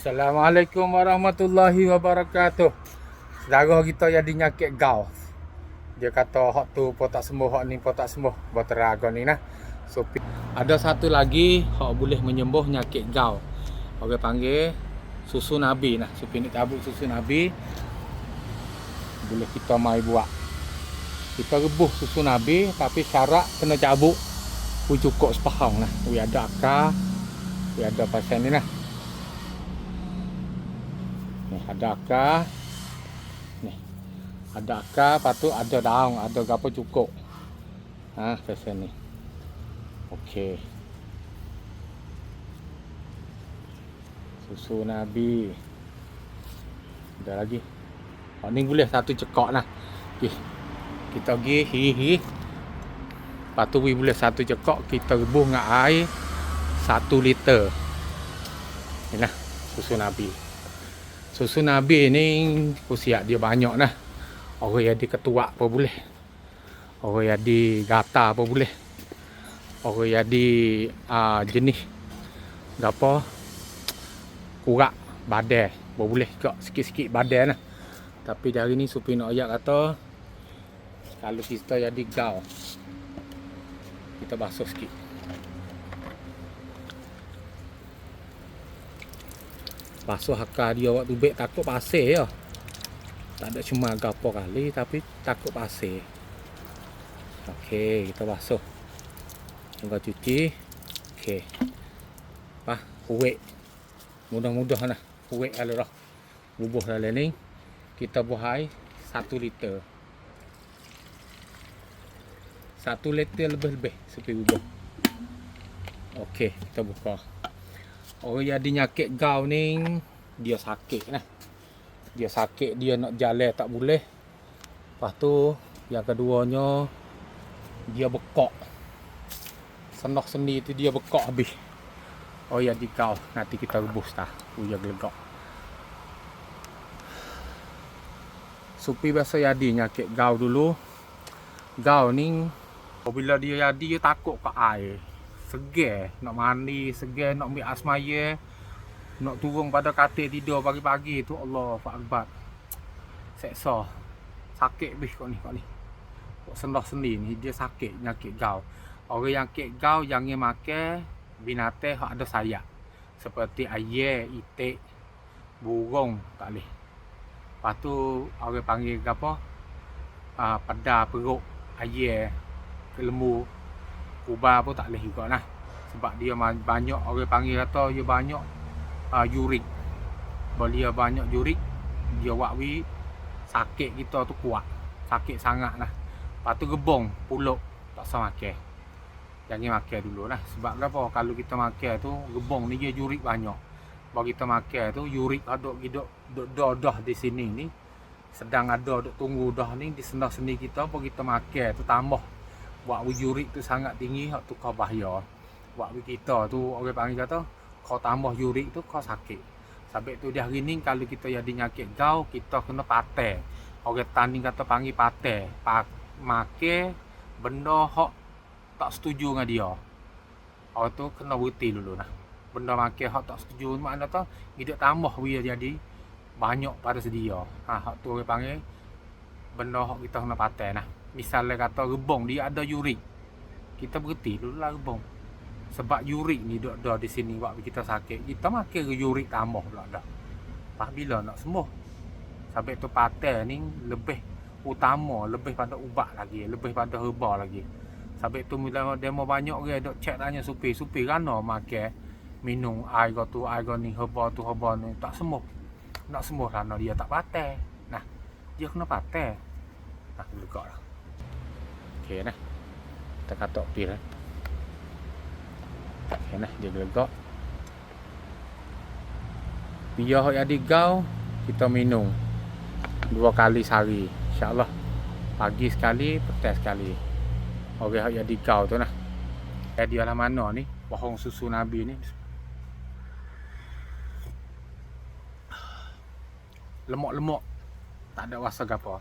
Assalamualaikum warahmatullahi wabarakatuh. Saudara kita jadi nyakit gau. Dia kata hak tu pun tak sembuh, hak ni pun tak sembuh. Berteraga ni nah. So ada satu lagi hak boleh menyembuh nyakit gau. Orang panggil susu Nabi nah. Supi nak cabut susu Nabi. Boleh kita mai buat. Kita rebus susu Nabi tapi syarat kena cabut cukup sepahang nah. Wi ada akar. Wi ada pasal ni nah. Ni ada akar. Ni. Ada akar, lepas tu ada daun, ada gapo cukup. Ha, pasal ni. Okey. Susu Nabi. Ada lagi. Oh, ni boleh satu cekak nah. Okey. Kita pergi hi. Lepas tu boleh satu cekak, kita rebus dengan air 1 liter. Ni lah susu Nabi. Susu Nabi ni usia dia banyak nah. Orang yang diketuak pun boleh. Orang yang di gata pun boleh. Orang yang di jenis gapo kurak badai pun boleh juga sikit-sikit badai nah. Tapi dari ni Supi nak ayat kata kalau kita jadi gau kita basuh sikit. Basuh akar dia waktu bek takut pasir ya. Tak ada cuma gapo kali tapi takut pasir. Okey, kita basuh. Tunggu cuci. Okey. Huwek. Mudah-mudah nah. Huwek alurah. Bubuh dalam ni. Kita buah air 1 liter. 1 liter lebih-lebih Supi bubuh. Okey, kita buka. Orang yang dinyakit gau ni dia sakit nah. Dia sakit, dia nak jalan tak boleh. Lepas tu yang keduanya dia bekak. Senah sendi tu dia bekak habis. Oh ya di gau nanti kita rebus dah. Uya gelegak. Supi biasa jadi nyakit gau dulu. Gau ni apabila dia jadi dia takut ke air. Segar nak mandi, segar nak ambil asmaya, nak turun pada katil tidur pagi-pagi tu Allah Akbar. Seksa. Sakit habis kau ni. Kok sendah sendi ni dia sakit nyakit gau. Orang yang sakit gau jangan makan binatang hak ada sayap. Seperti ayam, itik, burung tak boleh. Lepas tu orang panggil apa? Pada perut ayam, lembu, kubah pun tak boleh juga nah. Sebab dia banyak orang panggil kata dia banyak yurik. Bila dia banyak yurik, dia wakwi sakit kita tu kuat. Sakit sangat lah. Lepas tu gebong, puluk, tak usah makan. Jangan makan dulu lah. Sebab apa? Kalau kita makan tu, gebong ni dia yurik banyak. Kalau kita makan tu, yurik ada dah di sini ni. Sedang ada duk tunggu dah ni di sendah sendi kita. Kalau kita makan tu tambah. Wakwi yurik tu sangat tinggi, hak tu kau bahaya. Wakwi kita tu, orang panggil kata, kau tambah yurik tu kau sakit. Sebab tu dia hari ni kalau kita jadi nyakit gau, kita kena patai. Orang tani kata panggil patai. Makan benda hak tak setuju dengan dia. Orang tu kena berhenti dulu nah. Benda makan hak tak setuju makna tu hidup tambah dia jadi banyak pada sedia. Hak tu orang panggil benda hak kita kena patai nah. Misalnya kata rebong dia ada yurik. Kita berhenti dulu lah rebong. Sebab yurik ni duduk di sini waktu kita sakit. Kita makan yurik tambah pula dah. Lepas bila nak sembuh. Sebab tu patai ni lebih utama, lebih pada ubat lagi, lebih pada herba lagi. Sebab tu bila demo banyak orang duk cek tanya Supi kerana makan minum air tu, air ni, herba tu, herba ni tak sembuh. Nak sembuh kerana dia tak patai. Nah, dia kena patai. Nah, legak lah. Okey nah. Kita katok pil lah. Okey nah, dia gelegak. Biar hak jadi gau, kita minum 2 kali sehari. InsyaAllah. Pagi sekali, petang sekali. Orang hak jadi gau tu nah. Dia lah mana ni? Bohong susu Nabi ni. Lemak-lemak. Tak ada rasa gapo.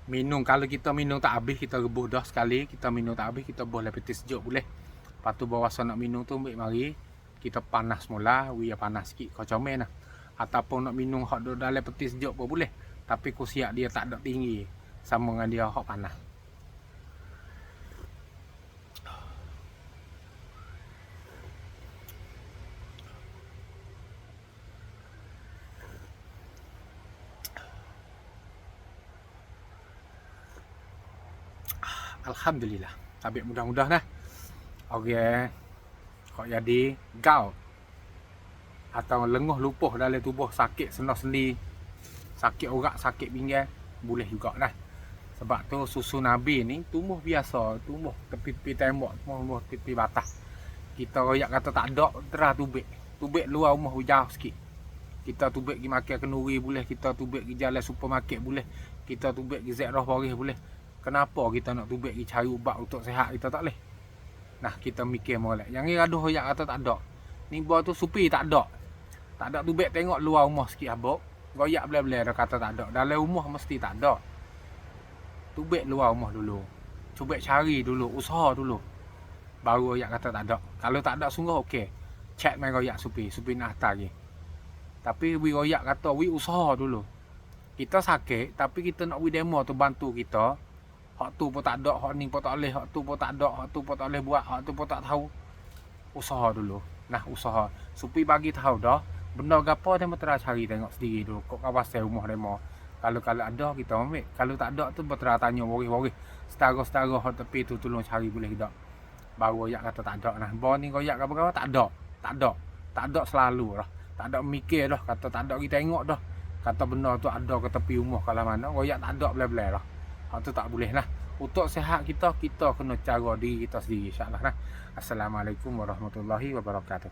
Minum, kalau kita minum tak habis, kita rebus dah sekali. Kita minum tak habis, kita buah lepas sejuk boleh. Lepas tu bawa nak minum tu ambil mari kita panas mula, we panas sikit kau comel nah. Ataupun nak minum hot duk dalam peti sejuk pun boleh. Tapi ku siap dia tak ada tinggi sama dengan dia hot panas. Alhamdulillah. Tapi mudah-mudah nah. Okey. Kok jadi gau atau lenguh lupuh dalam tubuh, sakit senah sendi, sakit orak, sakit pinggang, boleh juga nah. Sebab tu susu Nabi ni tumbuh biasa, tumbuh tepi-tepi tembok, tumbuh tepi batas. Kita royak kata tak ada, terah tubik. Tubik luar rumah jauh sikit. Kita tubik pergi makan kenduri boleh, kita tubik pergi jalan supermarket boleh, kita tubik pergi Zek Roh Boris boleh. Kenapa kita nak tubik pergi cari ubat untuk sihat kita tak boleh? Nah, kita mikir molek. Yang ni gaduh royak kata tak ada. Ni buah tu supi tak ada. Tak ada tubik tengok luar rumah sikit habuk. Royak belah-belah dah kata tak ada. Dalam rumah mesti tak ada. Tubik luar rumah dulu. Tubik cari dulu, usaha dulu. Baru royak kata tak ada. Kalau tak ada sungguh okey. Cek main royak supi nak hantar lagi. Tapi we royak kata we usaha dulu. Kita sakit tapi kita nak we demo tu bantu kita. Hak tu pun tak ada, hak ni pun tak boleh, hak tu pun tak ada, hak tu pun tak boleh buat, hak tu pun tak tahu. Usaha dulu. Nah, usaha. Supi bagi tahu dah, benda gapo demo terus cari tengok sendiri dulu. Kok kawasan rumah demo. Kalau ada kita ambil. Kalau tak ada tu berterus tanya waris-waris. Setara-setara hak tepi tu tolong cari boleh tak. Baru royak kata tak ada. Nah, bawa ni royak apa-apa tak ada. Tak ada. Tak ada selalu dah. Tak ada mikir dah, kata tak ada kita tengok dah. Kata benda tu ada ke tepi rumah kalau mana, royak tak ada belah-belah dah. Hak tu tak boleh lah. Untuk sihat kita kena cara diri kita sendiri, insya-Allah nah. Assalamualaikum warahmatullahi wabarakatuh.